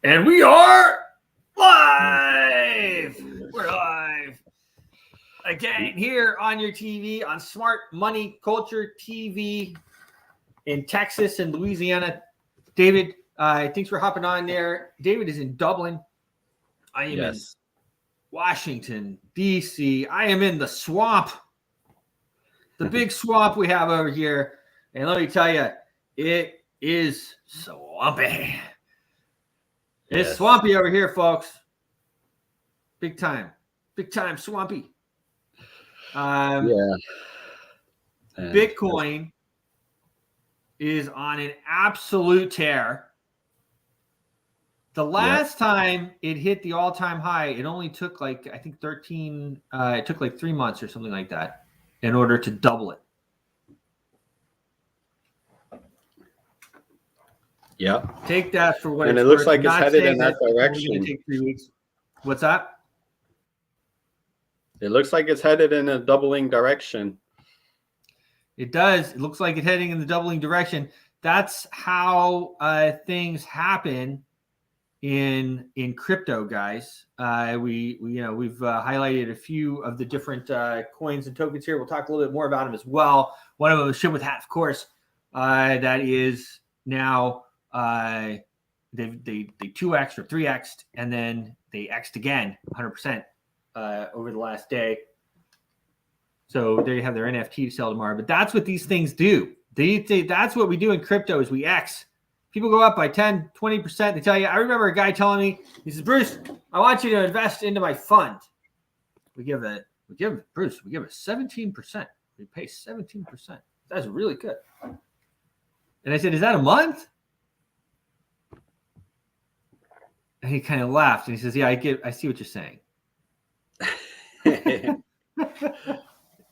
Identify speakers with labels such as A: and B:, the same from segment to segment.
A: And we are live. We're live again here on your TV, on Smart Money Culture TV in Texas and Louisiana. David, thanks for hopping on there. David is in Dublin. I am in Washington, D.C. I am in the swamp, the big swamp we have over here. And let me tell you, it is swampy. It's swampy over here, folks. Big time swampy. Bitcoin is on an absolute tear. The last time it hit the all-time high, it only took like, I think it took like 3 months or something like that in order to double it.
B: Yeah.
A: Take that for what
B: and
A: it's
B: it looks
A: worth.
B: like it's headed in that
A: It's
B: direction.
A: only gonna take 3 weeks. What's that?
B: It looks like it's headed in a doubling direction.
A: It does. It looks like it's heading in the doubling direction. That's how things happen in crypto, guys. We've highlighted a few of the different coins and tokens here. We'll talk a little bit more about them as well. One of them is Ship with Hat, of course. That is now they 2x or 3x'd, and then they x'd again 100% over the last day. So there you have their NFT to sell tomorrow. But that's what these things do. That's what we do in crypto is we X. People go up by 10, 20%. They tell you, I remember a guy telling me, he says, Bruce, I want you to invest into my fund. We give Bruce 17%. We pay 17%. That's really good. And I said, is that a month? And he kind of laughed and he says, yeah, I see what you're saying.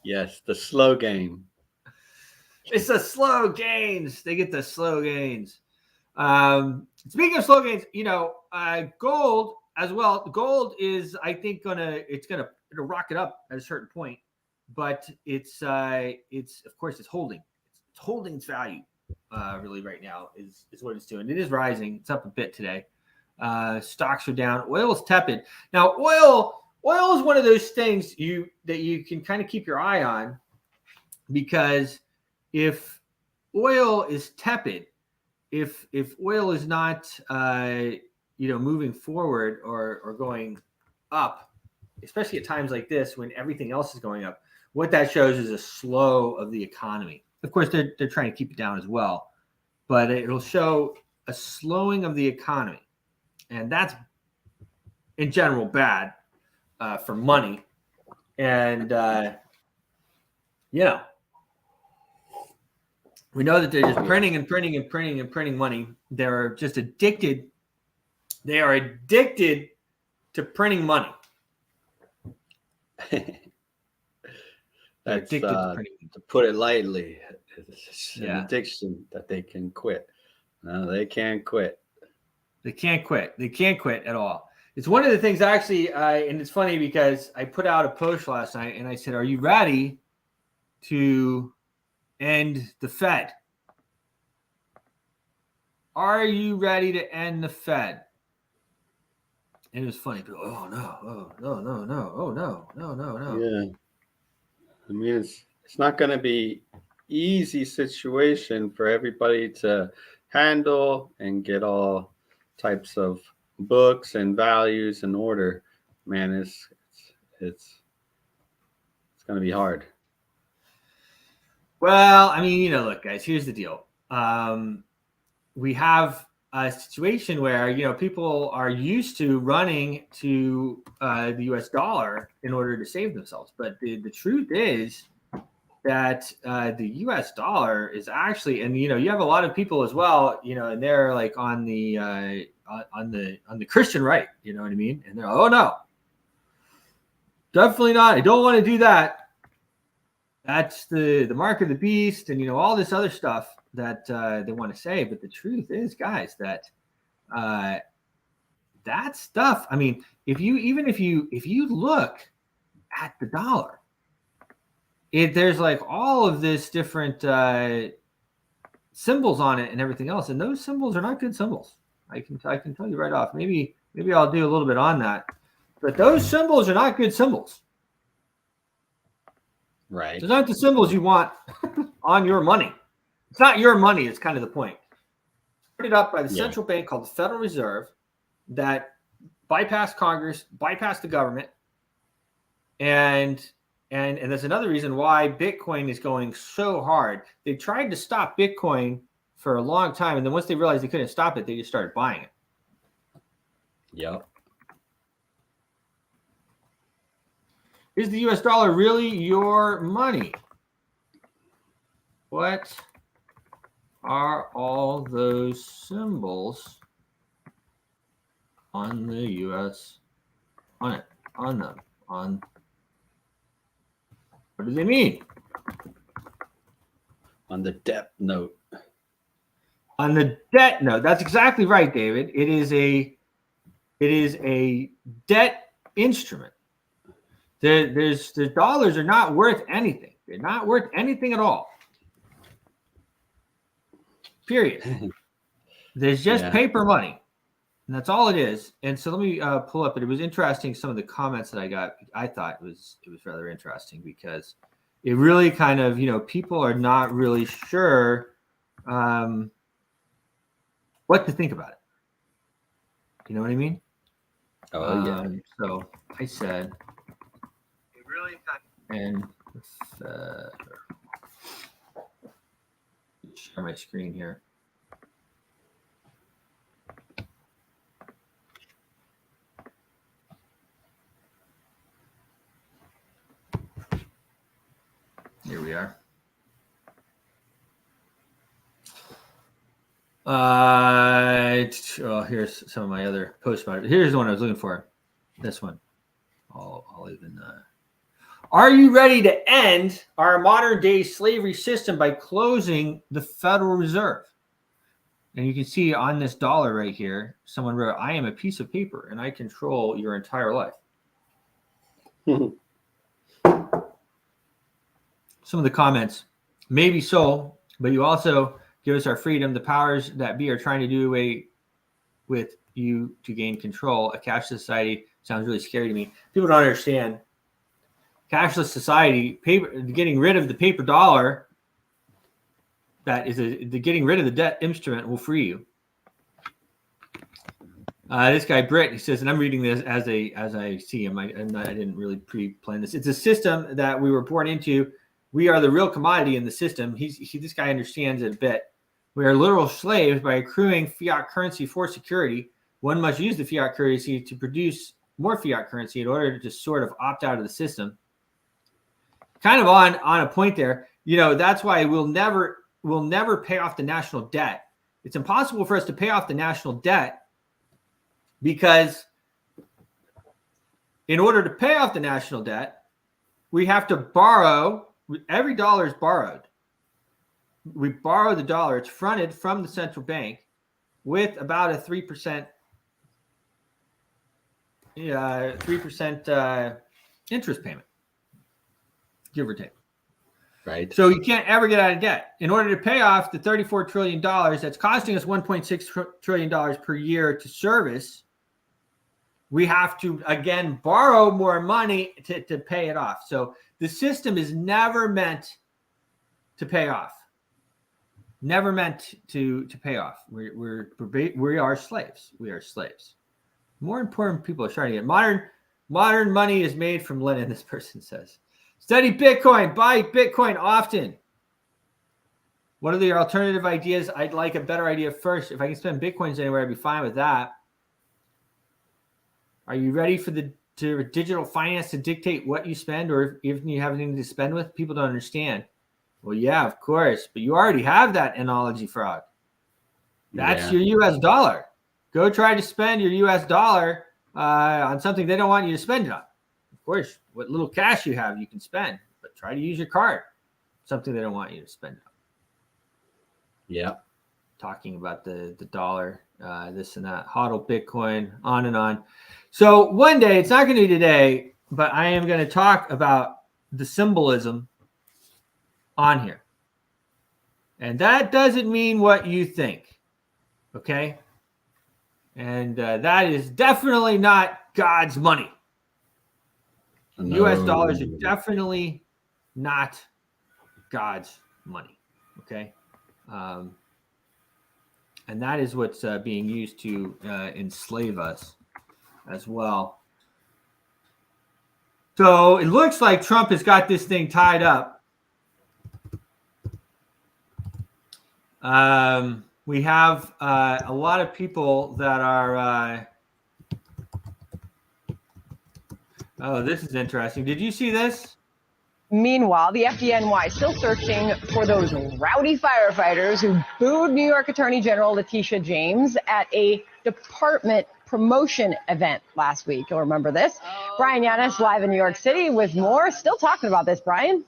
B: Yes, the slow game.
A: It's the slow gains. They get the slow gains. Speaking of slow gains, gold as well. Gold is, I think, it'll rocket up at a certain point, but it's of course it's holding. It's holding its value really right now is what it's doing. It is rising. It's up a bit today. Stocks are down. Oil is tepid. Now, oil is one of those things that you can kind of keep your eye on, because if oil is tepid, if oil is not moving forward or going up, especially at times like this when everything else is going up, what that shows is a slow of the economy. Of course, they're trying to keep it down as well, but it'll show a slowing of the economy, and that's in general bad for money. And we know that they're just printing and printing and printing and printing money. They're just addicted. They are addicted to printing money.
B: That's to put it lightly. It's an addiction that they can quit. No, they can't quit.
A: They can't quit. They can't quit at all. It's one of the things actually, and it's funny because I put out a post last night and I said, are you ready to end the Fed? Are you ready to end the Fed? And it was funny. People, oh no.
B: Yeah. I mean, it's not going to be easy situation for everybody to handle and get all types of books and values in order. Man, it's going to be hard.
A: Well, I mean, look, guys, here's the deal. We have a situation where, people are used to running to the US dollar in order to save themselves. But the truth is that the US dollar is actually, and, you have a lot of people as well, and they're like on the Christian right, you know what I mean? And they're like, oh no, definitely not. I don't want to do that. That's the mark of the beast, and all this other stuff that they want to say. But the truth is, guys, that that stuff. I mean, if you look at the dollar, there's like all of this different symbols on it and everything else, and those symbols are not good symbols. I can tell you right off. Maybe I'll do a little bit on that. But those symbols are not good symbols.
B: Right.
A: Those aren't the symbols you want on your money. It's not your money. It's kind of the point. Put it up by the central bank called the Federal Reserve that bypassed Congress, bypassed the government, and that's another reason why Bitcoin is going so hard. They tried to stop Bitcoin for a long time, and then once they realized they couldn't stop it, they just started buying it.
B: Yep.
A: Is the US dollar really your money? What are all those symbols on the US what do they mean?
B: On the debt note.
A: On the debt note. That's exactly right, David. It is a debt instrument. The dollars are not worth anything. They're not worth anything at all. Period. There's just paper money, and that's all it is. And so let me pull up it. It was interesting. Some of the comments that I got, I thought it was rather interesting because it really kind of, people are not really sure what to think about it. You know what I mean?
B: Oh yeah.
A: So I said, it really and share my screen here. Here we are. Here's some of my other posts about it. Here's the one I was looking for. This one. I'll even. Are you ready to end our modern day slavery system by closing the Federal Reserve? And you can see on this dollar right here, someone wrote, "I am a piece of paper and I control your entire life." Some of the comments, maybe so, but you also give us our freedom. The powers that be are trying to do away with you to gain control. A cashless society sounds really scary to me. People don't understand. Cashless society, getting rid of the paper dollar, getting rid of the debt instrument will free you. This guy Britt, he says, and I'm reading this as I see him. I didn't really pre-plan this. It's a system that we were born into. We are the real commodity in the system. This guy understands it a bit. We are literal slaves by accruing fiat currency for security. One must use the fiat currency to produce more fiat currency in order to sort of opt out of the system. Kind of on a point there. That's why we'll never pay off the national debt. It's impossible for us to pay off the national debt because in order to pay off the national debt, we have to borrow. Every dollar is borrowed. We borrow the dollar. It's fronted from the central bank with about a 3% interest payment, give or take.
B: Right.
A: So you can't ever get out of debt. In order to pay off the $34 trillion that's costing us $1.6 trillion per year to service, we have to, again, borrow more money to pay it off. So the system is never meant to pay off. Never meant to pay off. We are slaves. We are slaves. More important, people are starting to get modern money is made from linen. This person says, study Bitcoin, buy Bitcoin often. What are the alternative ideas? I'd like a better idea first. If I can spend Bitcoins anywhere, I'd be fine with that. Are you ready for the digital finance to dictate what you spend, or if you have anything to spend with? People don't understand. Well, yeah, of course, but you already have that analogy fraud. That's your U.S. dollar. Go try to spend your U.S. dollar on something they don't want you to spend it on. Of course, what little cash you have, you can spend, but try to use your card. Something they don't want you to spend it on.
B: Yeah.
A: Talking about the dollar, this and that, HODL, Bitcoin, on and on. So one day, it's not going to be today, but I am going to talk about the symbolism on here. And that doesn't mean what you think. Okay? And that is definitely not God's money.
B: No.
A: U.S. dollars are definitely not God's money. Okay. And that is what's being used to enslave us as well. So it looks like Trump has got this thing tied up. We have a lot of people that are. Oh, this is interesting. Did you see this?
C: Meanwhile, the FDNY still searching for those rowdy firefighters who booed New York Attorney General Letitia James at a department promotion event last week. You'll remember this. Brian Yanis live in New York City with more. Still talking about this, Brian.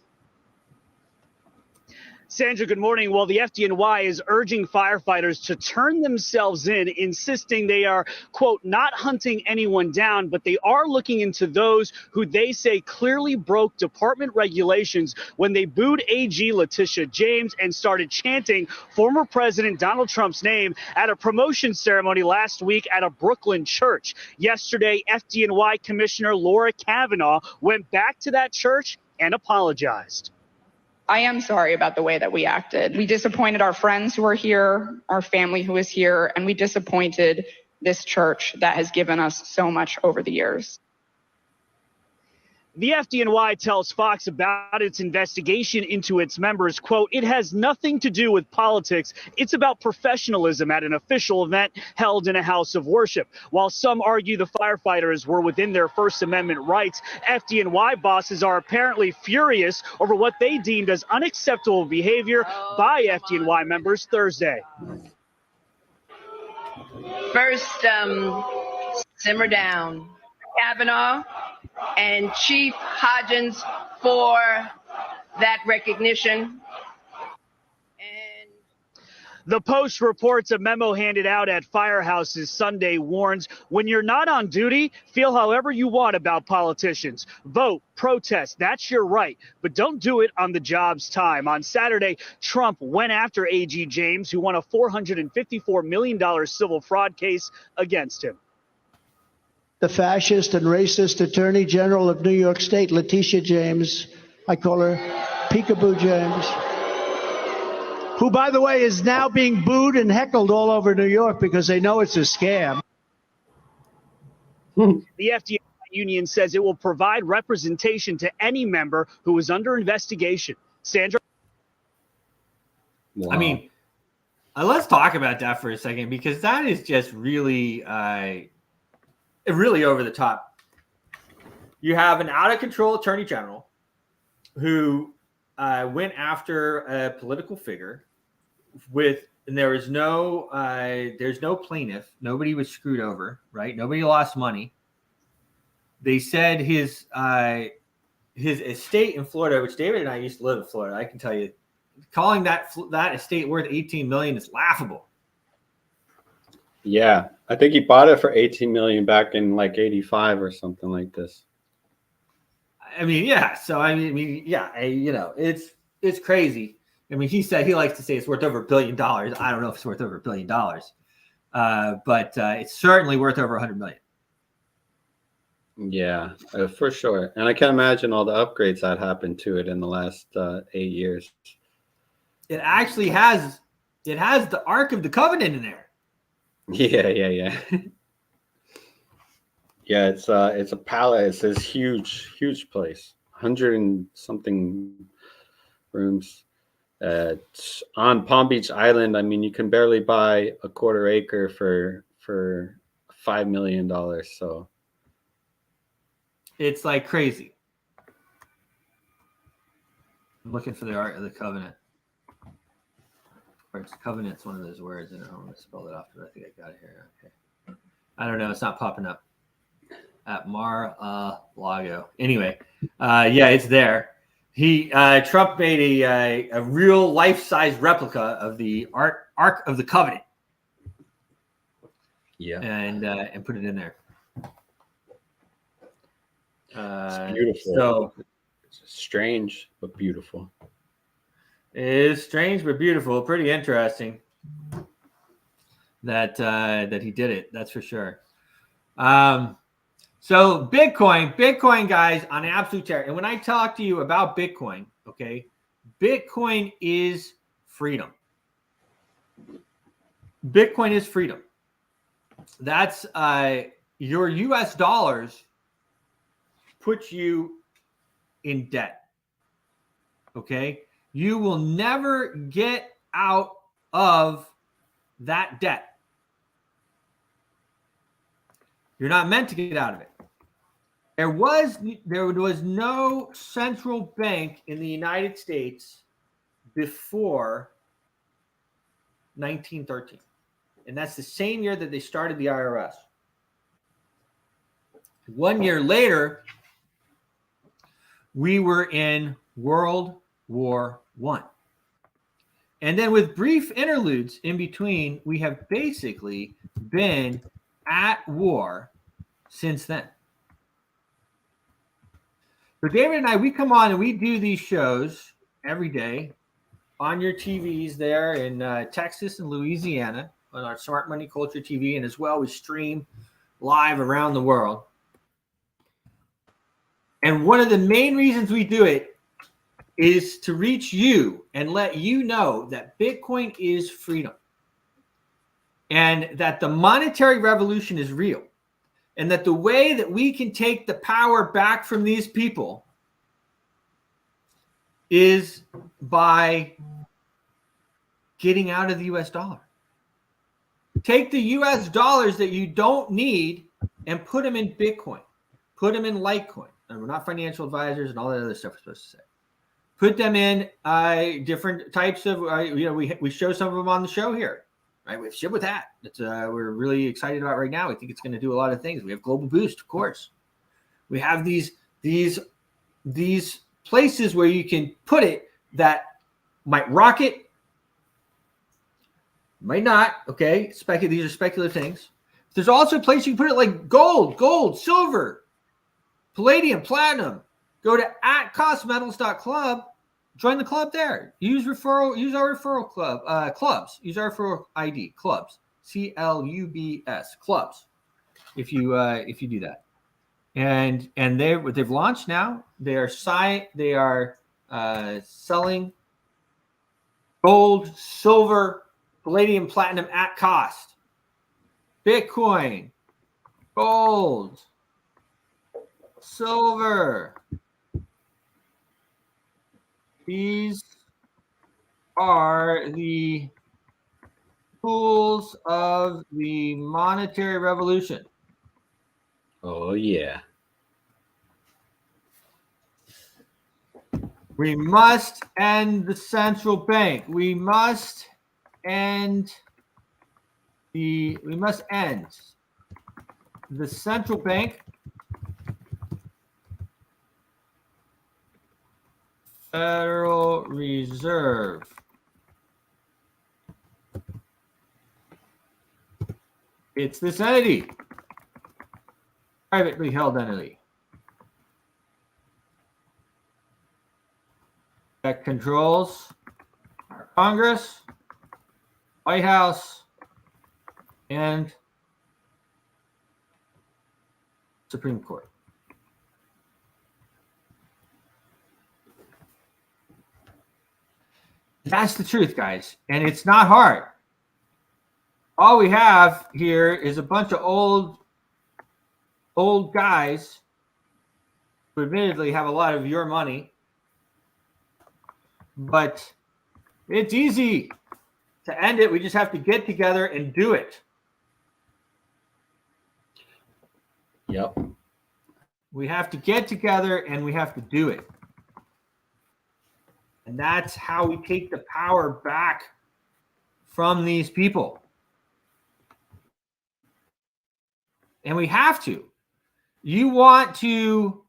D: Sandra, good morning. Well, the FDNY is urging firefighters to turn themselves in, insisting they are, quote, not hunting anyone down, but they are looking into those who they say clearly broke department regulations when they booed AG Letitia James and started chanting former President Donald Trump's name at a promotion ceremony last week at a Brooklyn church. Yesterday, FDNY Commissioner Laura Kavanaugh went back to that church and apologized.
E: I am sorry about the way that we acted. We disappointed our friends who are here, our family who is here, and we disappointed this church that has given us so much over the years.
D: The FDNY tells Fox about its investigation into its members, quote, it has nothing to do with politics. It's about professionalism at an official event held in a house of worship. While some argue the firefighters were within their First Amendment rights, FDNY bosses are apparently furious over what they deemed as unacceptable behavior by FDNY members Thursday.
F: First, simmer down. Kavanaugh and Chief Hodgins for that recognition.
D: The Post reports a memo handed out at firehouses Sunday warns, when you're not on duty, feel however you want about politicians. Vote, protest, that's your right, but don't do it on the job's time. On Saturday, Trump went after AG James, who won a $454 million civil fraud case against him.
G: The fascist and racist Attorney General of New York State, Letitia James, I call her Peekaboo James, who, by the way, is now being booed and heckled all over New York because they know it's a scam.
D: The FDNY union says it will provide representation to any member who is under investigation. Sandra?
A: Wow. I mean, let's talk about that for a second, because that is just really really over the top. You have an out of control attorney general who went after a political figure and there is no there's no plaintiff. Nobody was screwed over, right? Nobody lost money. They said his estate in Florida, which David and I used to live in Florida, I can tell you, calling that estate worth $18 million is laughable.
B: Yeah, I think he bought it for $18 million back in like '85 or something like this.
A: I mean, yeah. So I mean, yeah. It's crazy. I mean, he said he likes to say it's worth over $1 billion. I don't know if it's worth over $1 billion, but it's certainly worth over $100 million.
B: Yeah, for sure. And I can imagine all the upgrades that happened to it in the last 8 years.
A: It actually has the Ark of the Covenant in there.
B: Yeah. Yeah, it's a palace. It's this huge place, 100 and something rooms. On Palm Beach Island, I mean, you can barely buy a quarter acre for $5 million. So
A: it's like crazy. I'm looking for the Ark of the Covenant. Or covenant's one of those words, and I don't want to spell it off, but I think I got it here. Okay. I don't know. It's not popping up at Mar-a-Lago. Anyway, yeah, it's there. Trump made a real life-size replica of the Ark of the Covenant.
B: Yeah,
A: and put it in there.
B: It's beautiful.
A: So
B: it's strange but beautiful.
A: It is strange but beautiful. Pretty interesting. that he did it. That's for sure. So Bitcoin, guys, on absolute tear. And when I talk to you about Bitcoin, okay, Bitcoin is freedom. Bitcoin is freedom. That's your US dollars puts you in debt. Okay, you will never get out of that debt. You're not meant to get out of it. There was no central bank in the United States before 1913. And that's the same year that they started the IRS. 1 year later, we were in World War I. And then with brief interludes in between, we have basically been at war since then. So David and I, we come on and we do these shows every day on your TVs there in Texas and Louisiana on our Smart Money Culture TV. And as well, we stream live around the world. And one of the main reasons we do it is to reach you and let you know that Bitcoin is freedom and that the monetary revolution is real and that the way that we can take the power back from these people is by getting out of the US dollar. Take the US dollars that you don't need and put them in Bitcoin, put them in Litecoin. And we're not financial advisors and all that other stuff we're supposed to say. Put them in different types of, we show some of them on the show here, right? We have Ship with That. That's we're really excited about right now. We think it's going to do a lot of things. We have Global Boost, of course. We have these places where you can put it that might rock it, might not. Okay, these are speculative things. There's also a place you can put it like gold, silver, palladium, platinum. Go to @costmetals.club. Join the club there. Use our referral club clubs. Use our referral ID clubs. CLUBS clubs. If you do that, and they've launched now. They are selling gold, silver, palladium, platinum at cost. Bitcoin, gold, silver. These are the tools of the monetary revolution.
B: Oh, yeah.
A: We must end the central bank. We must end the central bank. Federal Reserve. It's this entity, privately held entity, that controls our Congress, White House, and Supreme Court. That's the truth, guys. And it's not hard. All we have here is a bunch of old guys who admittedly have a lot of your money. But it's easy to end it. We just have to get together and do it.
B: Yep.
A: We have to get together and we have to do it. And that's how we take the power back from these people. And we have to. You want to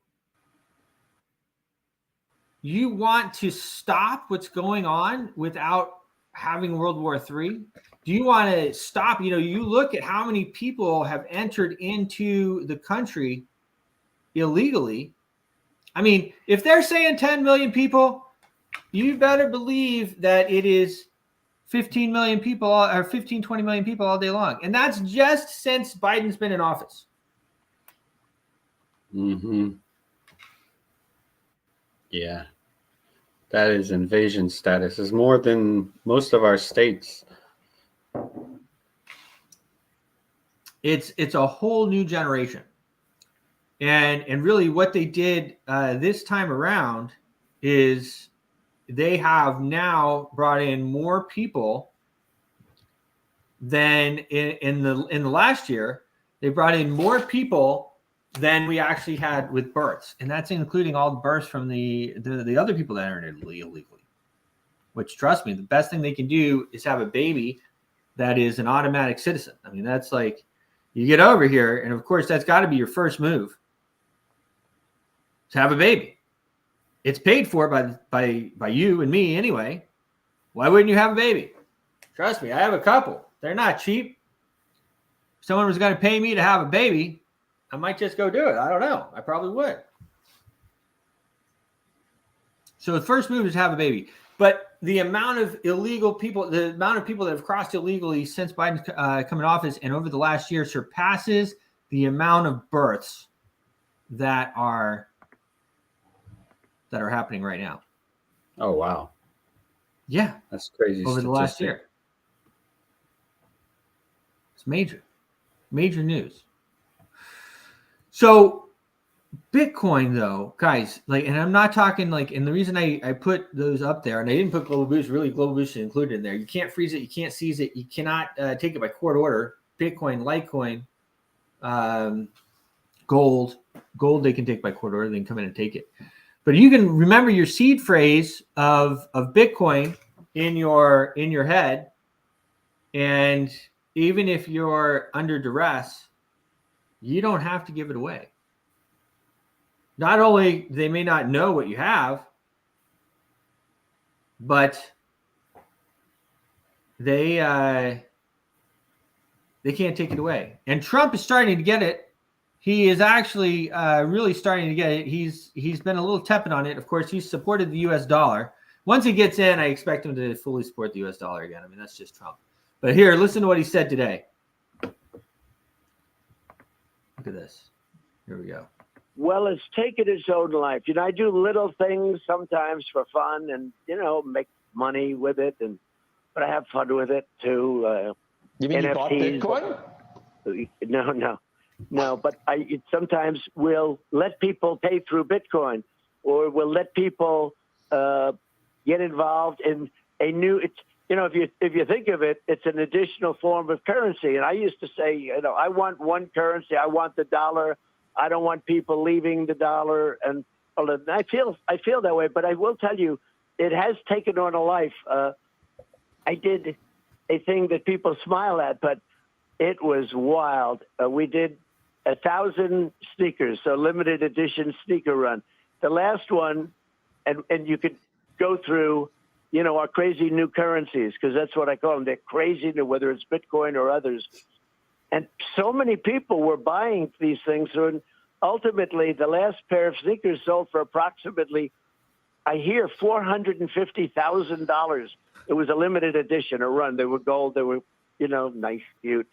A: stop what's going on without having World War III? Do you want to stop? You look at how many people have entered into the country illegally. I mean, if they're saying 10 million people, you better believe that it is 15 million people or 15, 20 million people all day long. And that's just since Biden's been in office.
B: Mm-hmm. Yeah. That is invasion status. Is more than most of our states.
A: It's a whole new generation. And really what they did this time around is they have now brought in more people than in the last year. They brought in more people than we actually had with births, and that's including all the births from the other people that entered illegally. Which, trust me, the best thing they can do is have a baby that is an automatic citizen. I mean, that's like you get over here, and of course, that's got to be your first move to have a baby. It's paid for by you and me anyway. Why wouldn't you have a baby? Trust me, I have a couple. They're not cheap. If someone was going to pay me to have a baby, I might just go do it. I don't know. I probably would. So the first move is to have a baby. But the amount of illegal people, the amount of people that have crossed illegally since Biden's come in office and over the last year surpasses the amount of births that are happening right now.
B: Oh, wow.
A: Yeah.
B: That's crazy.
A: Over the last year. It's major news. So Bitcoin, though, guys, like, and I'm not talking like, and the reason I put those up there, and I didn't put Global Boost, really Global Boost is included in there. You can't freeze it. You can't seize it. You cannot take it by court order. Bitcoin, Litecoin, gold, they can take by court order. They can come in and take it. But you can remember your seed phrase of Bitcoin in your head. And even if you're under duress, you don't have to give it away. Not only they may not know what you have, but they can't take it away. And Trump is starting to get it. He is actually really starting to get it. He's been a little tepid on it. Of course, he's supported the U.S. dollar. Once he gets in, I expect him to fully support the U.S. dollar again. I mean, that's just Trump. But here, listen to what he said today. Look at this. Here we go.
H: Well, it's taken its own life. You know, I do little things sometimes for fun and, you know, make money with it. But I have fun with it too.
I: You mean
H: NFTs.
I: you bought Bitcoin? No, but I sometimes will let people pay through Bitcoin, or will let people get involved in a new. It's, you know, if you think of it, it's an additional form of currency. And I used to say, you know, I want one currency. I want the dollar. I don't want people leaving the dollar. And I feel that way. But I will tell you, it has taken on a life. I did a thing that people smile at, but it was wild. We did 1,000 sneakers, so limited edition sneaker run. The last one, and you could go through, you know, our crazy new currencies, because that's what I call them. They're crazy, whether it's Bitcoin or others. And so many people were buying these things. And ultimately, the last pair of sneakers sold for approximately, I hear, $450,000. It was a limited edition, a run. They were gold. They were, you know, nice, cute.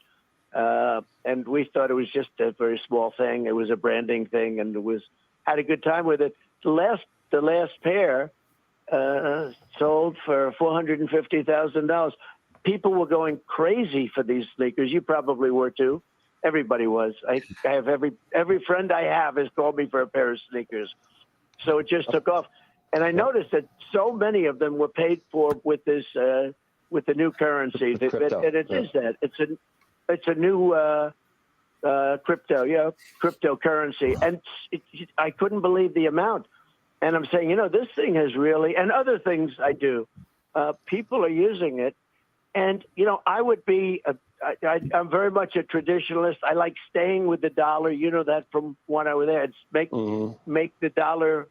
I: And we thought it was just a very small thing. It was a branding thing, and had a good time with it. The last pair sold for $450,000. People were going crazy for these sneakers. You probably were too. Everybody was. I have every friend I have has called me for a pair of sneakers. So it just took off. And I noticed that so many of them were paid for with this with the new currency. And it is that. It's a new cryptocurrency. And I couldn't believe the amount. And I'm saying, you know, this thing has really, and other things I do, people are using it. And, you know, I would be, I'm very much a traditionalist. I like staying with the dollar. You know that from when I was there. It's make the dollar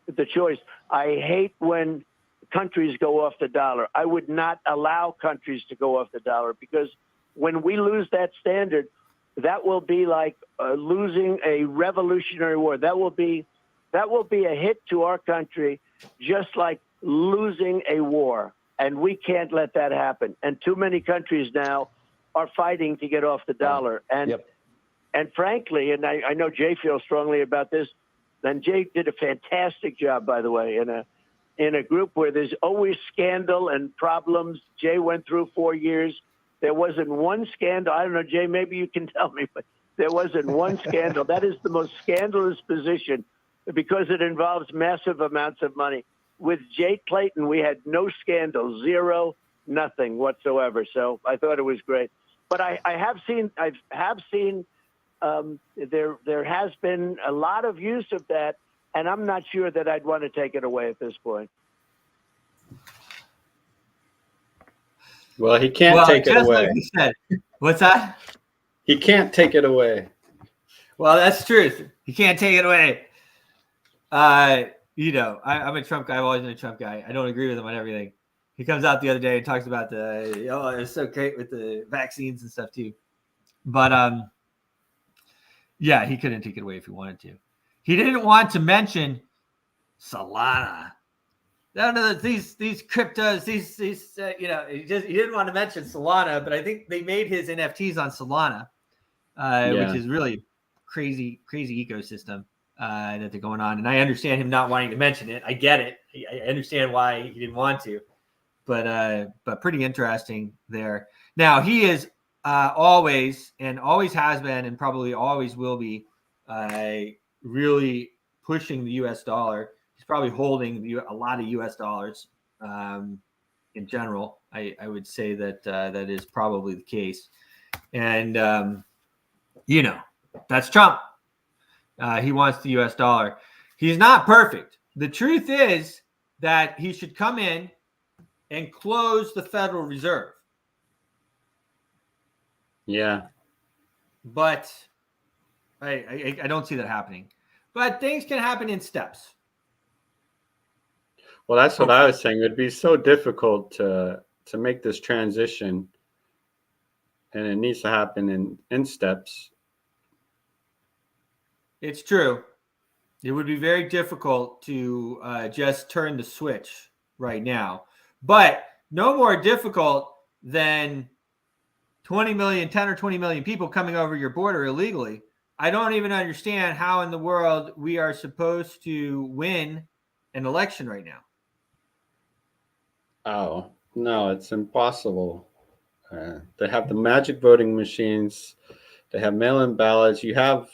I: the choice. I hate when countries go off the dollar. I would not allow countries to go off the dollar, because when we lose that standard, that will be like losing a revolutionary war. That will be a hit to our country, just like losing a war.
H: And we can't let that happen. And too many countries now are fighting to get off the dollar. And and frankly, and I know Jay feels strongly about this, and Jay did a fantastic job, by the way, in a group where there's always scandal and problems. Jay went through 4 years. There wasn't one scandal. I don't know, Jay, maybe you can tell me, but there wasn't one scandal. That is the most scandalous position because it involves massive amounts of money. With Jay Clayton, we had no scandal, zero, nothing whatsoever. So I thought it was great. But I have seen there has been a lot of use of that, and I'm not sure that I'd want to take it away at this point.
B: Well, he can't take it away.
A: Like you said. What's that?
B: He can't take it away.
A: Well, that's the truth. He can't take it away. You know, I'm a Trump guy. I've always been a Trump guy. I don't agree with him on everything. He comes out the other day and talks about it's so great with the vaccines and stuff too. But yeah, he couldn't take it away if he wanted to. He didn't want to mention Solana. No, these cryptos, these you know, he didn't want to mention Solana, but I think they made his NFTs on Solana, which is really crazy ecosystem that they're going on. And I understand him not wanting to mention it. I get it. I understand why he didn't want to, but pretty interesting there. Now he is always has been and probably always will be really pushing the U.S. dollar. He's probably holding a lot of U.S. dollars in general. I would say that that is probably the case. And, you know, that's Trump. He wants the U.S. dollar. He's not perfect. The truth is that he should come in and close the Federal Reserve.
B: Yeah.
A: But I don't see that happening. But things can happen in steps.
B: Well, that's what I was saying. It'd be so difficult to make this transition, and it needs to happen in steps.
A: It's true. It would be very difficult to just turn the switch right now, but no more difficult than 10 or 20 million people coming over your border illegally. I don't even understand how in the world we are supposed to win an election right now.
B: Oh, no, it's impossible. They have the magic voting machines. They have mail-in ballots. You have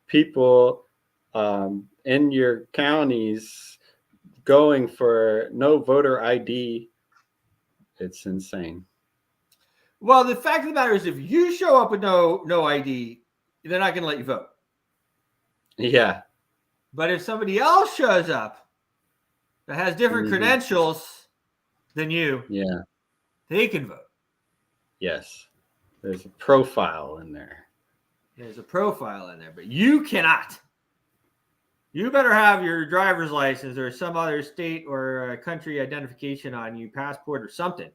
B: people in your counties going for no voter ID. It's insane.
A: Well, the fact of the matter is if you show up with no ID, they're not going to let you vote.
B: Yeah.
A: But if somebody else shows up that has different credentials than you, they can vote.
B: Yes. There's a profile in there.
A: But you cannot. You better have your driver's license or some other state or country identification on you, passport or something.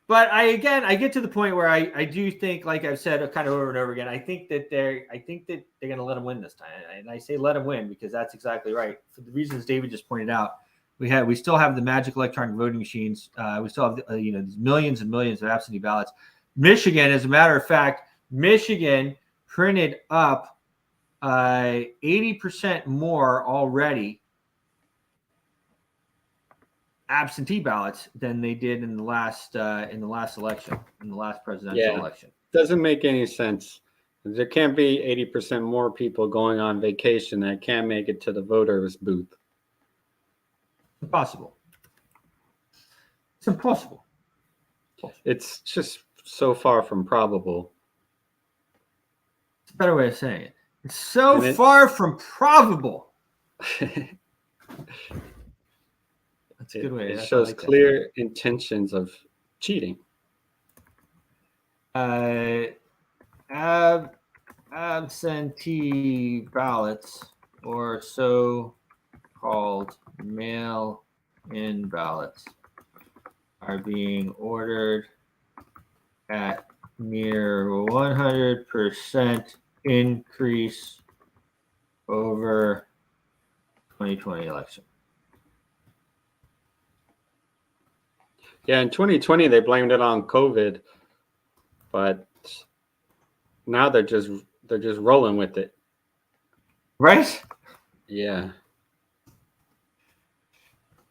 A: But I get to the point where I do think, like I've said kind of over and over again, I think that they're going to let him win this time. And I say let him win because that's exactly right. For the reasons David just pointed out, we still have the magic electronic voting machines. We still have these millions and millions of absentee ballots. Michigan, as a matter of fact, Michigan printed up 80% more already absentee ballots than they did in the last election, in the last presidential election.
B: Doesn't make any sense. There can't be 80% more people going on vacation that can't make it to the voters booth.
A: Impossible. It's impossible.
B: It's just so far from probable.
A: It's a better way of saying it. It's so far from probable. That's a good way.
B: It shows clear intentions of cheating.
A: Absentee ballots, or so-called mail-in ballots, are being ordered at near 100% increase over 2020 election.
B: Yeah, in 2020 they blamed it on COVID, but now they're just rolling with it.
A: Right?
B: Yeah.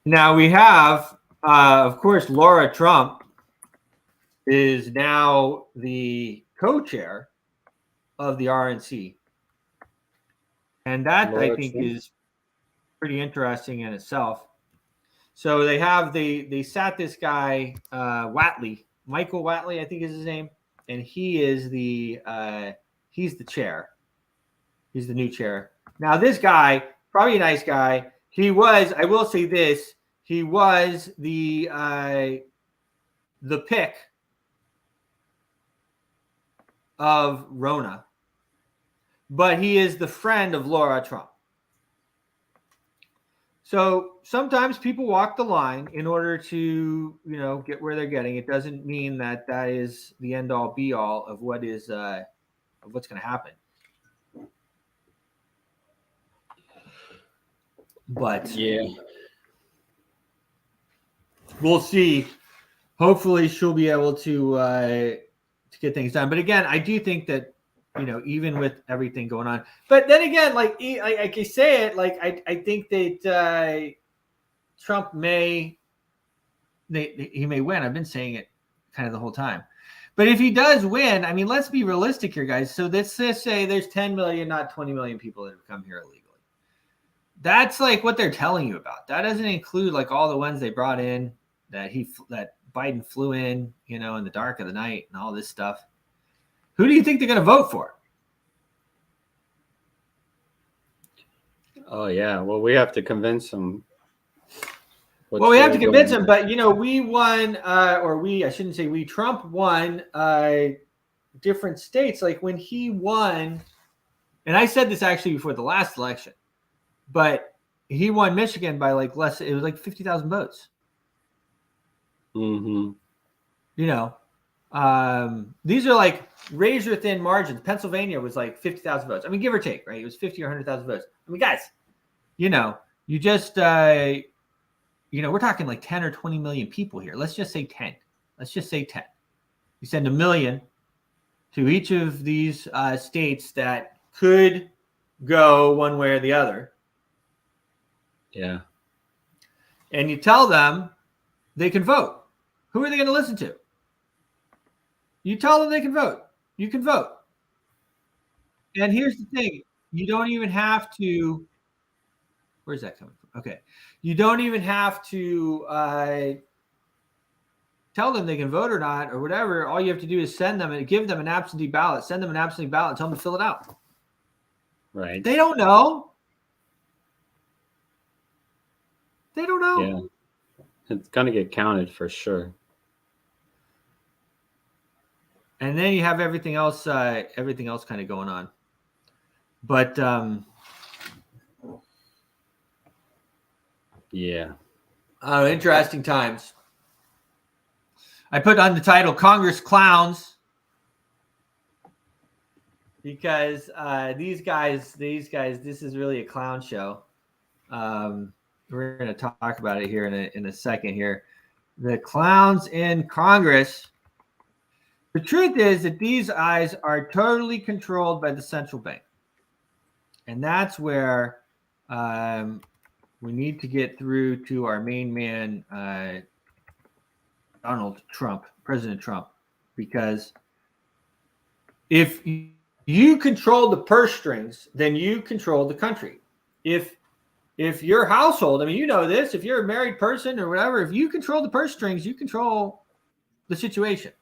A: Now we have, of course, Laura Trump is now the co-chair of the RNC. And that, I think, is pretty interesting in itself. So they have they sat this guy Whatley, Michael Whatley, I think is his name, and he is he's the chair. He's the new chair. Now this guy, probably a nice guy. He was, I will say this, he was the pick of Rona, but he is the friend of Laura Trump. So sometimes people walk the line in order to, get where they're getting. It doesn't mean that is the end all be all of what is of what's going to happen. But
B: yeah,
A: we'll see. Hopefully, she'll be able to get things done. But again, I do think that even with everything going on, but then again, like I say it, like I think that Trump he may win. I've been saying it kind of the whole time. But if he does win, I mean, let's be realistic here, guys. So let's just say there's 10 million, not 20 million people that have come here illegally. That's like what they're telling you about. That doesn't include like all the ones they brought in that Biden flew in, in the dark of the night and all this stuff. Who do you think they're going to vote for?
B: Oh yeah. Well, we have to convince them.
A: Well, we have to convince them, but we won, I shouldn't say we. Trump won different states. Like when he won, and I said this actually before the last election, but he won Michigan by like less. It was like 50,000 votes.
B: Mm-hmm.
A: These are like razor thin margins. Pennsylvania was like 50,000 votes. I mean, give or take, right? It was 50 or 100,000 votes. I mean, guys, you just, we're talking like 10 or 20 million people here. Let's just say 10. You send 1 million to each of these states that could go one way or the other.
B: Yeah.
A: And you tell them they can vote. Who are they going to listen to? You tell them they can vote. You can vote. And here's the thing. You don't even have to. Where's that coming from? Okay. You don't even have to tell them they can vote or not or whatever. All you have to do is send them and give them an absentee ballot. Send them an absentee ballot and tell them to fill it out.
B: Right.
A: They don't know.
B: Yeah. It's going to get counted for sure.
A: And then you have everything else kind of going on. But
B: yeah.
A: Interesting times. I put on the title Congress Clowns because these guys, this is really a clown show. We're going to talk about it here in a second here. The clowns in Congress. The truth is that these guys are totally controlled by the central bank. And that's where we need to get through to our main man, President Trump, because if you control the purse strings, then you control the country. If your household, I mean, you know this, if you're a married person or whatever, if you control the purse strings, you control the situation.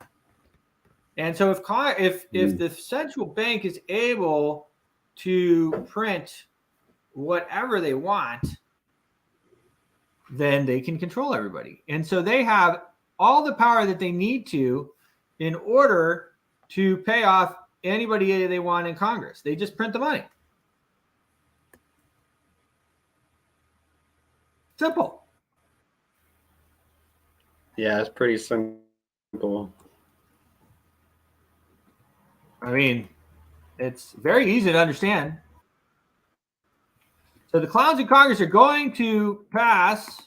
A: And so if the central bank is able to print whatever they want, then they can control everybody. And so they have all the power that they need to in order to pay off anybody they want in Congress. They just print the money. Simple.
B: Yeah, it's pretty simple.
A: I mean, it's very easy to understand. So the clowns in Congress are going to pass,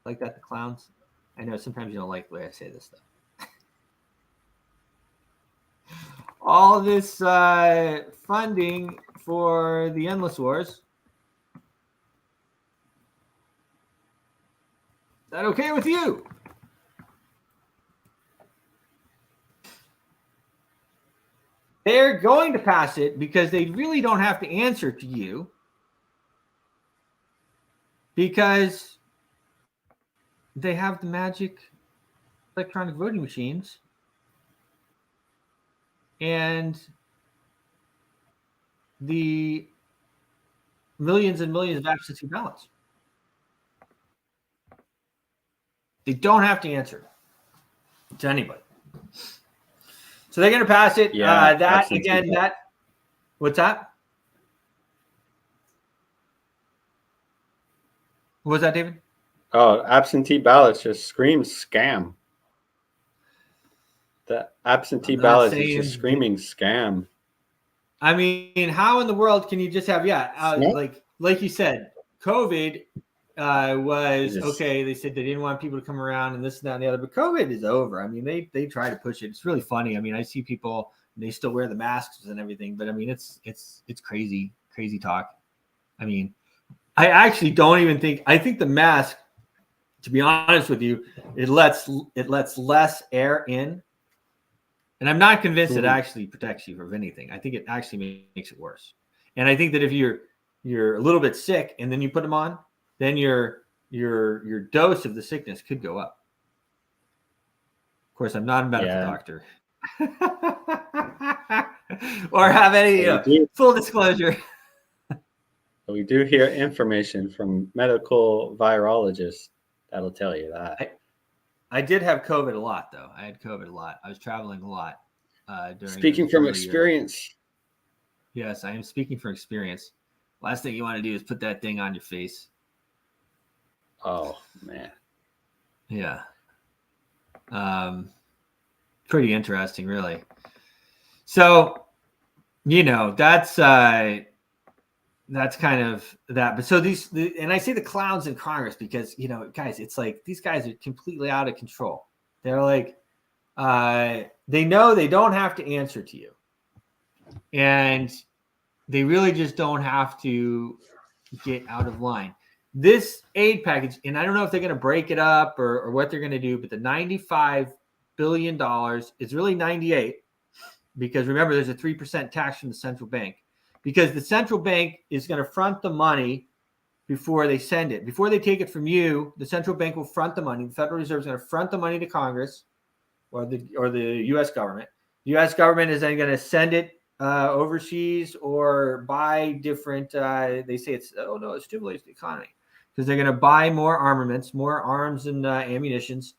A: like that, the clowns. I know sometimes you don't like the way I say this stuff. All this funding for the Endless Wars. Is that okay with you? They're going to pass it because they really don't have to answer to you, because they have the magic electronic voting machines and the millions and millions of absentee ballots. They don't have to answer to anybody. So they're going to pass it.
B: Yeah,
A: That again, that what's that? What was that, David?
B: Oh, absentee ballots just screams scam. The absentee ballots is just screaming scam.
A: I mean, how in the world can you just have like you said, COVID was okay. They said they didn't want people to come around and this and that and the other, but COVID is over. I mean, they try to push it. It's really funny. I mean, I see people, they still wear the masks and everything, but I mean, it's crazy talk. I mean, I actually don't even think, I think the mask, to be honest with you, it lets less air in. And I'm not convinced it actually protects you from anything. I think it actually makes it worse. And I think that if you're a little bit sick and then you put them on, then your dose of the sickness could go up. Of course, I'm not a medical doctor or have any full disclosure.
B: We do hear information from medical virologists that'll tell you that.
A: I did have COVID a lot, though. I had COVID a lot. I was traveling a lot.
B: Speaking from experience.
A: Yes, I am speaking from experience. Last thing you want to do is put that thing on your face.
B: Oh, man.
A: Yeah. Pretty interesting, really. So, that's kind of that. But so and I say the clowns in Congress because, guys, it's like these guys are completely out of control. They're like, they know they don't have to answer to you. And they really just don't have to get out of line. This aid package, and I don't know if they're going to break it up or what they're going to do, but the $95 billion is really 98, because remember, there's a 3% tax from the central bank, because the central bank is going to front the money before they send it. Before they take it from you, the central bank will front the money. The Federal Reserve is going to front the money to Congress or the U.S. government. The U.S. government is then going to send it overseas or buy different, they say it stimulates the economy, because they're going to buy more armaments, more arms and ammunitions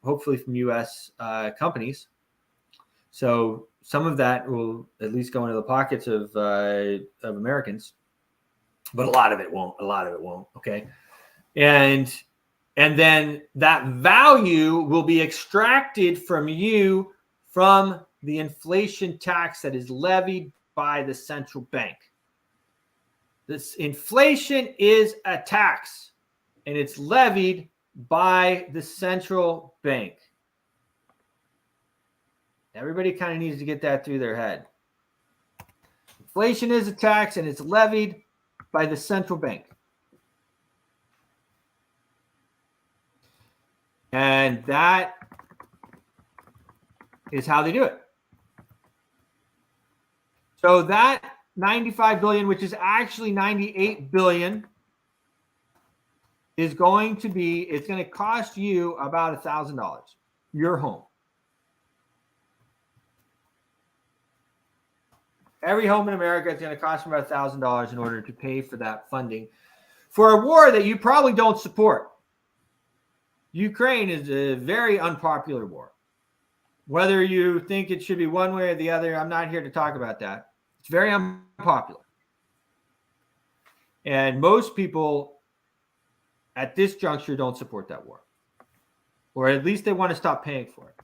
A: hopefully from U.S. Companies. So some of that will at least go into the pockets of Americans, but a lot of it won't. Okay. And then that value will be extracted from you from the inflation tax that is levied by the central bank. This inflation is a tax, and it's levied by the central bank. Everybody kind of needs to get that through their head. Inflation is a tax, and it's levied by the central bank. And that is how they do it. So that $95 billion, which is actually $98 billion, is going to cost you about $1,000, your home. Every home in America is going to cost them about $1,000 in order to pay for that funding for a war that you probably don't support. Ukraine is a very unpopular war. Whether you think it should be one way or the other, I'm not here to talk about that. It's very unpopular. And most people at this juncture don't support that war. Or at least they want to stop paying for it.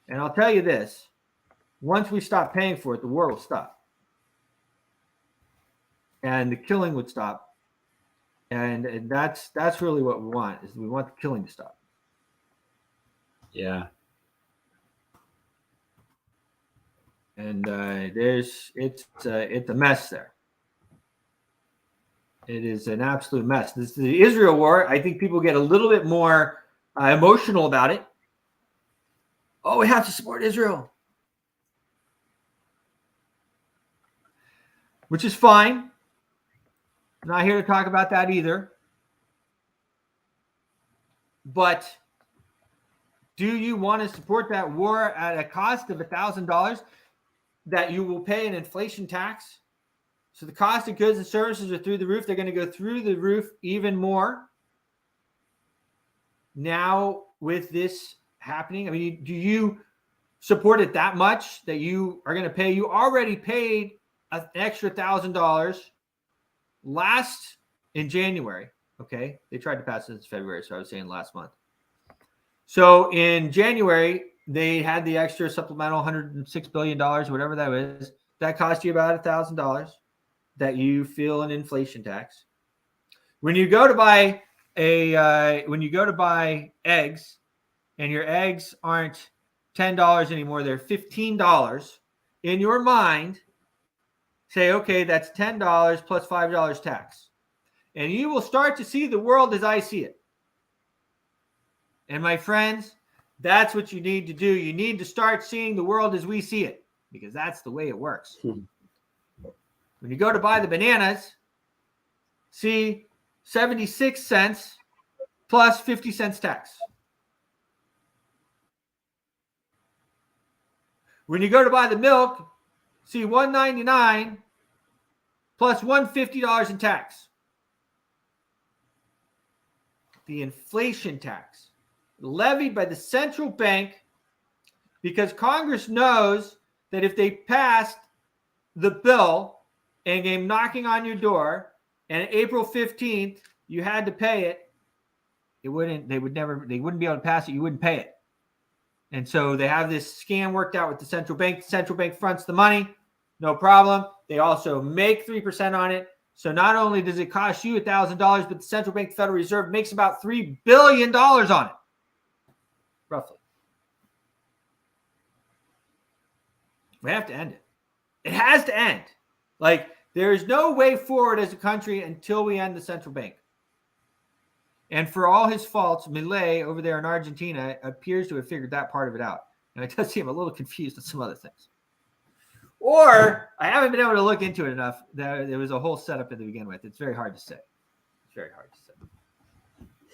A: And I'll tell you this, once we stop paying for it, the war will stop. And the killing would stop. And that's really what we want, is we want the killing to stop.
B: Yeah.
A: And it's a mess there. It is an absolute mess. This is the Israel war. I think people get a little bit more emotional about it. Oh, we have to support Israel, which is fine. I'm not here to talk about that either. But do you want to support that war at a cost of $1,000 that you will pay an inflation tax? So the cost of goods and services are through the roof. They're going to go through the roof even more now with this happening. I mean, do you support it that much that you are going to pay? You already paid an extra $1,000 last in January. Okay. They tried to pass this in February. So I was saying last month. So in January, they had the extra supplemental $106 billion, whatever that is. That cost you about $1,000 that you feel an inflation tax. When you go to buy eggs, and your eggs aren't $10 anymore, they're $15. In your mind, say, okay, that's $10 plus $5 tax. And you will start to see the world as I see it. And my friends, that's what you need to do. You need to start seeing the world as we see it, because that's the way it works. When you go to buy the bananas, see 76 cents plus 50 cents tax. When you go to buy the milk, see $1.99 plus $150 in tax. The inflation tax levied by the central bank, because Congress knows that if they passed the bill and came knocking on your door, and April 15th you had to pay it, they wouldn't be able to pass it. You wouldn't pay it. And so they have this scam worked out with the central bank. The central bank fronts the money, no problem. They also make 3% on it. So not only does it cost you $1,000, but the central bank, Federal Reserve, makes about $3 billion on it, roughly. We have to end it. It has to end. Like, there is no way forward as a country until we end the central bank. And for all his faults, Milei over there in Argentina appears to have figured that part of it out. And it does seem a little confused on some other things. Or I haven't been able to look into it enough. There was a whole setup to begin with. It's very hard to say. It's very hard to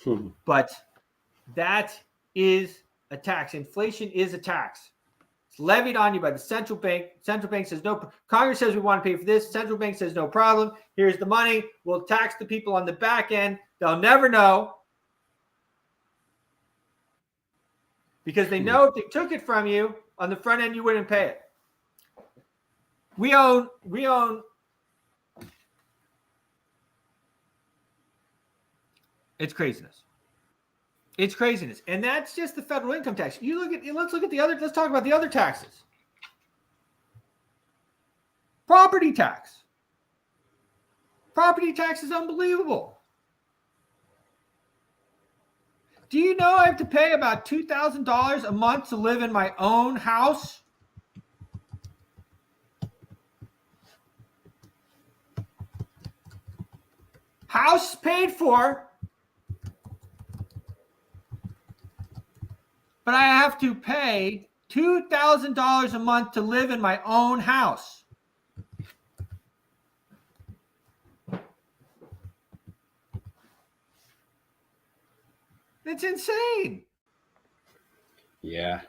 A: say. But that is a tax. Inflation is a tax. It's levied on you by the central bank. Central bank says no. Congress says we want to pay for this. Central bank says no problem. Here's the money. We'll tax the people on the back end. They'll never know, because they know if they took it from you on the front end, you wouldn't pay it. We own. It's craziness. It's craziness. And that's just the federal income tax. Let's look at the other, let's talk about the other taxes. Property tax. Property tax is unbelievable. Do you know I have to pay about $2,000 a month to live in my own house? House paid for, but I have to pay $2,000 a month to live in my own house. It's insane.
B: Yeah.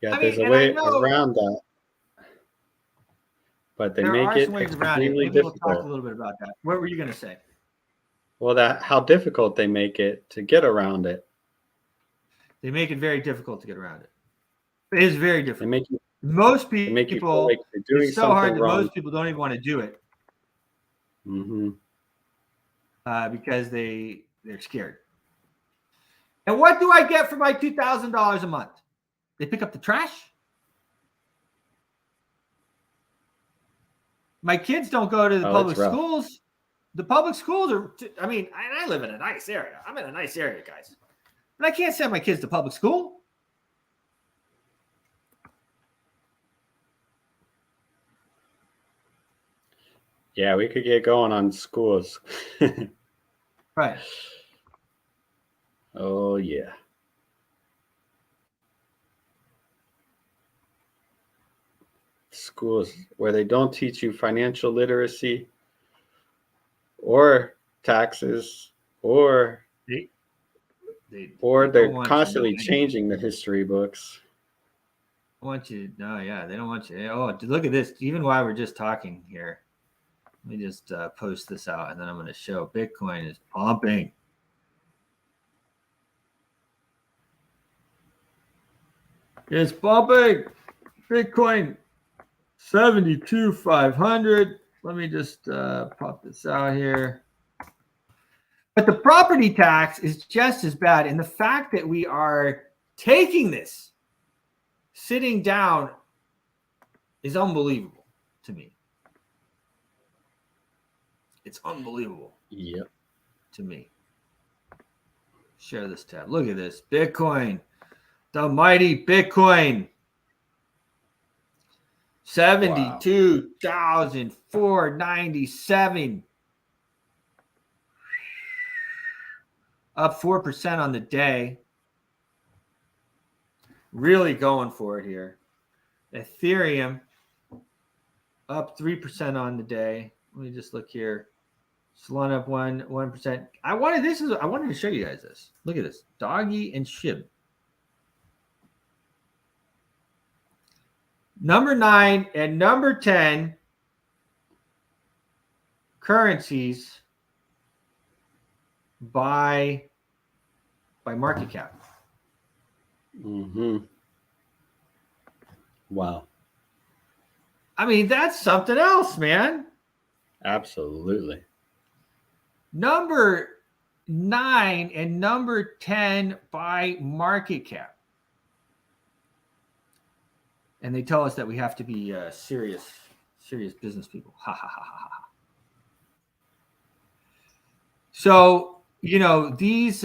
B: Yeah, there's a way around that. But they make it extremely difficult.
A: We'll talk a little bit about that. What were you going to say?
B: Well, how difficult they make it to get around it.
A: They make it very difficult to get around it. It is very difficult. Most people,
B: like
A: it's so hard that most people don't even want to do it.
B: Mm-hmm.
A: Because they're scared. And what do I get for my $2,000 a month? They pick up the trash. My kids don't go to the public schools. The public schools are, I live in a nice area. I'm in a nice area, guys. And I can't send my kids to public school.
B: Yeah, we could get going on schools.
A: Right.
B: Oh, yeah. Schools where they don't teach you financial literacy or taxes or they're constantly changing the history books.
A: I want you to know, yeah, they don't want you. Oh, look at this. Even while we're just talking here, let me just post this out, and then I'm going to show Bitcoin is pumping. It's pumping. Bitcoin 72,500. Let me just pop this out here. But the property tax is just as bad. And the fact that we are taking this, sitting down, is unbelievable to me. It's unbelievable.
B: Yep.
A: To me. Share this tab. Look at this. Bitcoin. The mighty Bitcoin. 72,497. Up 4% on the day. Really going for it here. Ethereum up 3% on the day. Let me just look here. Solana up 1%. I wanted to show you guys this. Look at this. Doggy and Shib. Number 9 and number 10 currencies by market cap.
B: Mm-hmm. Wow.
A: I mean, that's something else, man.
B: Absolutely.
A: Number 9 and number 10 by market cap. And they tell us that we have to be serious business people. Ha, ha, ha, ha, ha. So, you know, these,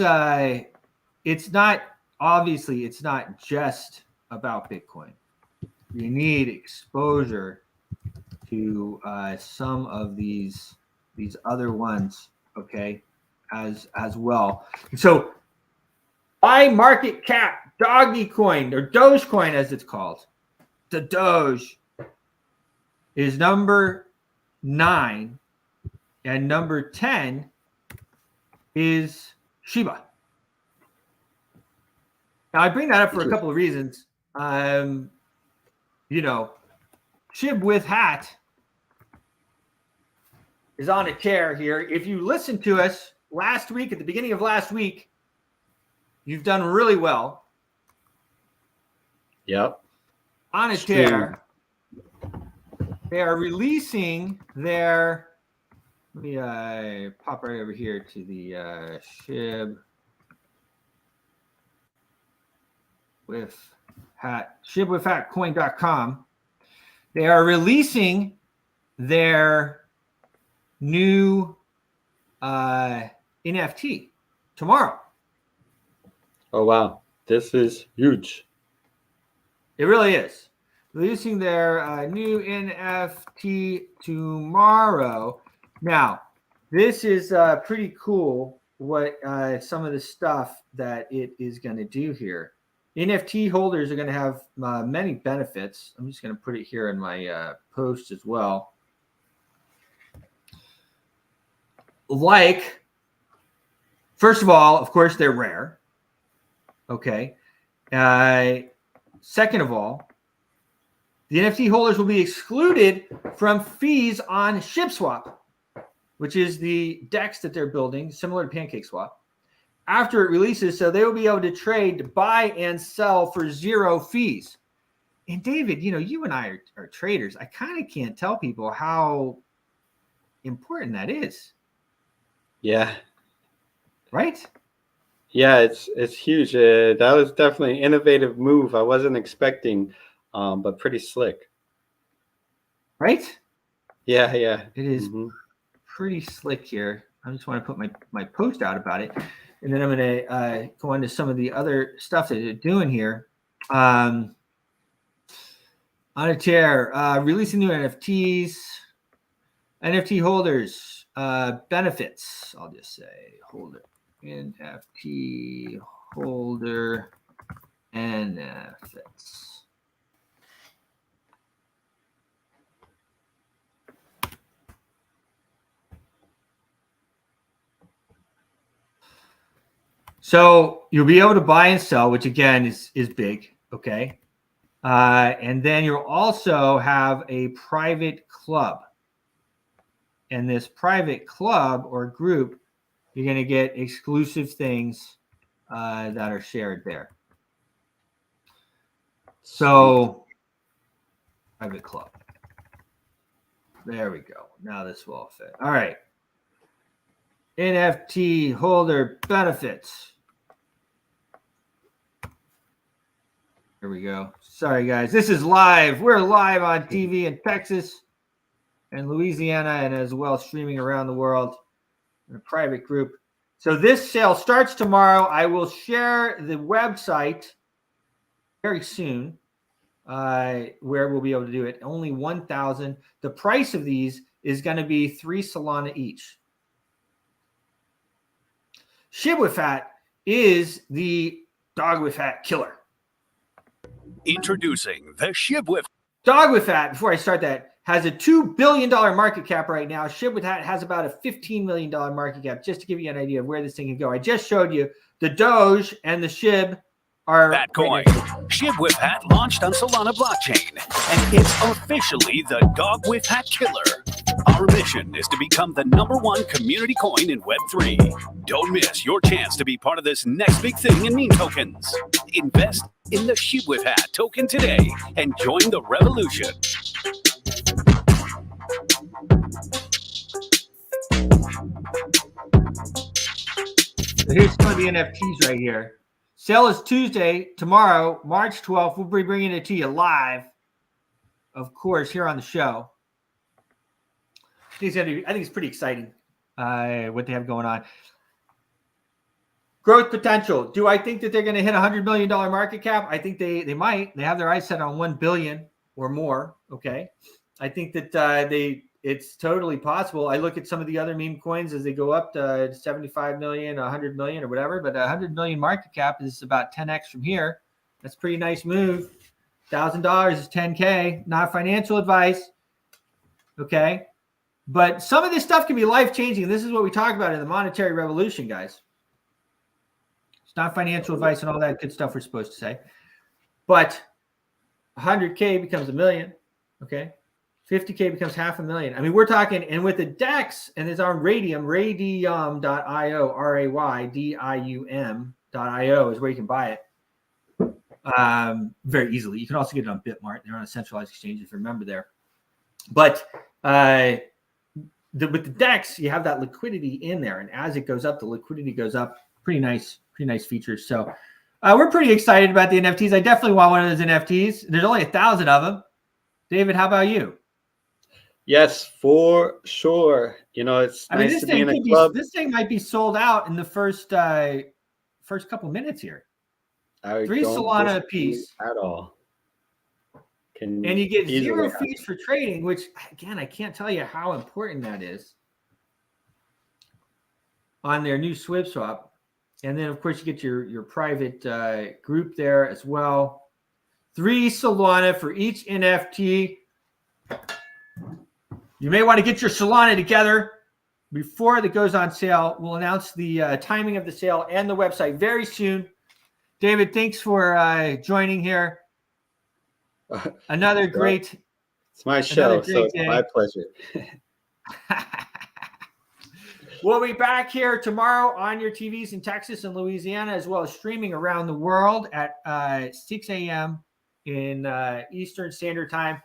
A: it's not just about Bitcoin. You need exposure to some of these other ones, okay, as well. So, by market cap, Doggy Coin or Dogecoin, as it's called, the Doge is number 9, and number 10 is Shiba. Now, I bring that up for a couple of reasons. You know, Shib with hat is on a tear here. If you listened to us last week, at the beginning of last week, you've done really well.
B: Yep.
A: On a tear. They are releasing their, let me pop right over here to the Shib with hat, shibwithhatcoin.com. They are releasing their new NFT tomorrow.
B: Oh, wow. This is huge.
A: It really is. Releasing their new NFT tomorrow. Now, this is pretty cool what some of the stuff that it is going to do here. NFT holders are going to have many benefits. I'm just going to put it here in my post as well. Like, first of all, of course, they're rare. Okay. Second of all, the NFT holders will be excluded from fees on ShipSwap, which is the DEX that they're building, similar to PancakeSwap, after it releases, so they will be able to trade, buy, and sell for 0 fees. And David, you know, you and I are traders. I kind of can't tell people how important that is.
B: Yeah.
A: Right?
B: Yeah, it's huge. That was definitely an innovative move. I wasn't expecting, but pretty slick.
A: Right?
B: Yeah, yeah.
A: It is pretty slick here. I just want to put my post out about it. And then I'm going to go on to some of the other stuff that they're doing here. On a tear, releasing new NFTs, NFT holders, benefits. I'll just say holder, NFT holder, benefits. So you'll be able to buy and sell, which again is big. Okay. And then you'll also have a private club. And this private club or group, you're going to get exclusive things that are shared there. So private club. There we go. Now this will all fit. All right. NFT holder benefits. Here we go. Sorry, guys. This is live. We're live on TV in Texas and Louisiana, and as well streaming around the world in a private group. So this sale starts tomorrow. I will share the website very soon where we'll be able to do it. Only 1,000. The price of these is going to be 3 Solana each. Shib with Hat is the dog with hat killer.
J: Introducing the Shib with
A: Dog with Hat, before I start that, has a $2 billion market cap right now. Shib with Hat has about a $15 million market cap, just to give you an idea of where this thing can go. I just showed you the Doge and the Shib are
J: that coin. Shib with Hat launched on Solana blockchain, and it's officially the dog with hat killer. Our mission is to become the #1 community coin in Web3. Don't miss your chance to be part of this next big thing in meme tokens. Invest in the Shib with Hat token today and join the revolution.
A: So here's some of the NFTs right here. Sale is Tuesday, tomorrow, March 12th. We'll be bringing it to you live, of course, here on the show. I think it's pretty exciting what they have going on. Growth potential. Do I think that they're going to hit $100 million market cap? I think they might. They have their eyes set on 1 billion or more. Okay. I think that it's totally possible. I look at some of the other meme coins as they go up to 75 million, 100 million or whatever, but 100 million market cap is about 10x from here. That's a pretty nice move. $1,000 is 10K, not financial advice. Okay. But some of this stuff can be life-changing. This is what we talk about in the monetary revolution, guys. It's not financial advice and all that good stuff we're supposed to say. But 100K becomes $1 million, okay? 50K becomes $500,000. I mean, we're talking, and with the DEX, and it's on Radium, radium.io, raydium.io is where you can buy it very easily. You can also get it on Bitmart. They're on a centralized exchange, if you remember there. But with the DEX, you have that liquidity in there, and as it goes up, the liquidity goes up. Pretty nice features. So we're pretty excited about the NFTs. I definitely want one of those NFTs. There's only 1,000 of them. David, how about you?
B: Yes, for sure. You know, it's nice to be in a club.
A: This thing might be sold out in the first couple minutes here. 3 Solana a piece
B: at all.
A: And you get 0 fees for trading, which, again, I can't tell you how important that is on their new ShipSwap. And then, of course, you get your private group there as well. 3 Solana for each NFT. You may want to get your Solana together before it goes on sale. We'll announce the timing of the sale and the website very soon. David, thanks for joining here. Another great.
B: It's my show, so it's my pleasure.
A: We'll be back here tomorrow on your TVs in Texas and Louisiana, as well as streaming around the world at 6 a.m. in Eastern Standard Time,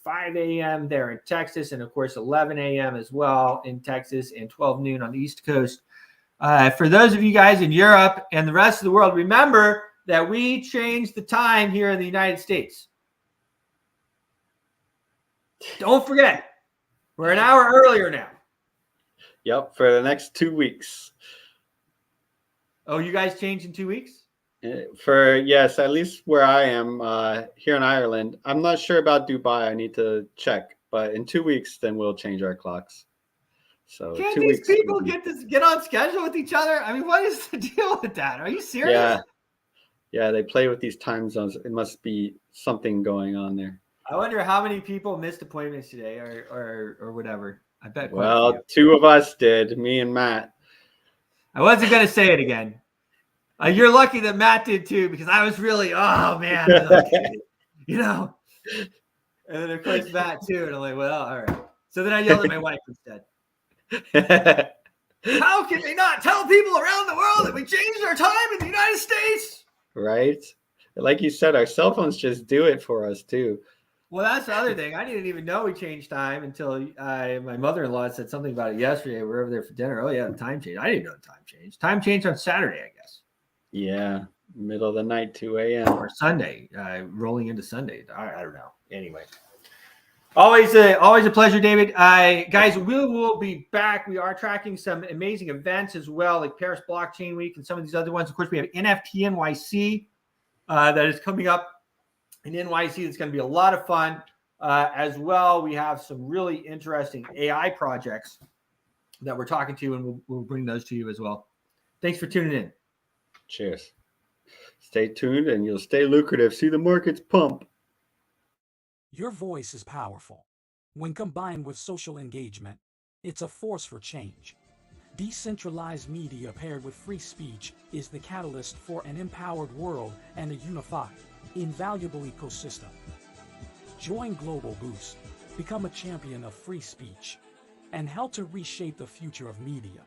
A: 5 a.m. there in Texas, and of course 11 a.m. as well in Texas, and 12 noon on the East Coast. For those of you guys in Europe and the rest of the world, remember that we changed the time here in the United States. Don't forget, we're an hour earlier now.
B: Yep, for the next 2 weeks.
A: Oh, you guys change in 2 weeks?
B: Yes, at least where I am here in Ireland. I'm not sure about Dubai. I need to check, but in 2 weeks, then we'll change our clocks. So
A: Can't
B: 2
A: these
B: weeks.
A: people get on schedule with each other? I mean, what is the deal with that? Are you serious?
B: Yeah, they play with these time zones. It must be something going on there.
A: I wonder how many people missed appointments today or whatever. I bet quite a
B: Well,
A: few.
B: 2 of us did, me and Matt.
A: I wasn't going to say it again. You're lucky that Matt did too, because I was really, oh man, you know. And then of course Matt too, and I'm like, well, all right. So then I yelled at my wife instead. How can they not tell people around the world that we changed our time in the United States?
B: Right? Like you said, our cell phones just do it for us too.
A: Well, that's the other thing. I didn't even know we changed time until my mother-in-law said something about it yesterday. We were over there for dinner. Oh yeah, the time changed. I didn't know the time changed. Time changed on Saturday, I guess.
B: Yeah, middle of the night, 2 a.m.
A: or Sunday, rolling into Sunday. I don't know. Anyway, always a pleasure, David. Guys, we will be back. We are tracking some amazing events as well, like Paris Blockchain Week and some of these other ones. Of course, we have NFT NYC that is coming up in NYC. It's going to be a lot of fun as well. We have some really interesting AI projects that we're talking to, and we'll bring those to you as well. Thanks for tuning in.
B: Cheers. Stay tuned and you'll stay lucrative. See the markets pump.
K: Your voice is powerful. When combined with social engagement, it's a force for change. Decentralized media paired with free speech is the catalyst for an empowered world and a unified, invaluable ecosystem. Join Global Boost, become a champion of free speech, and help to reshape the future of media.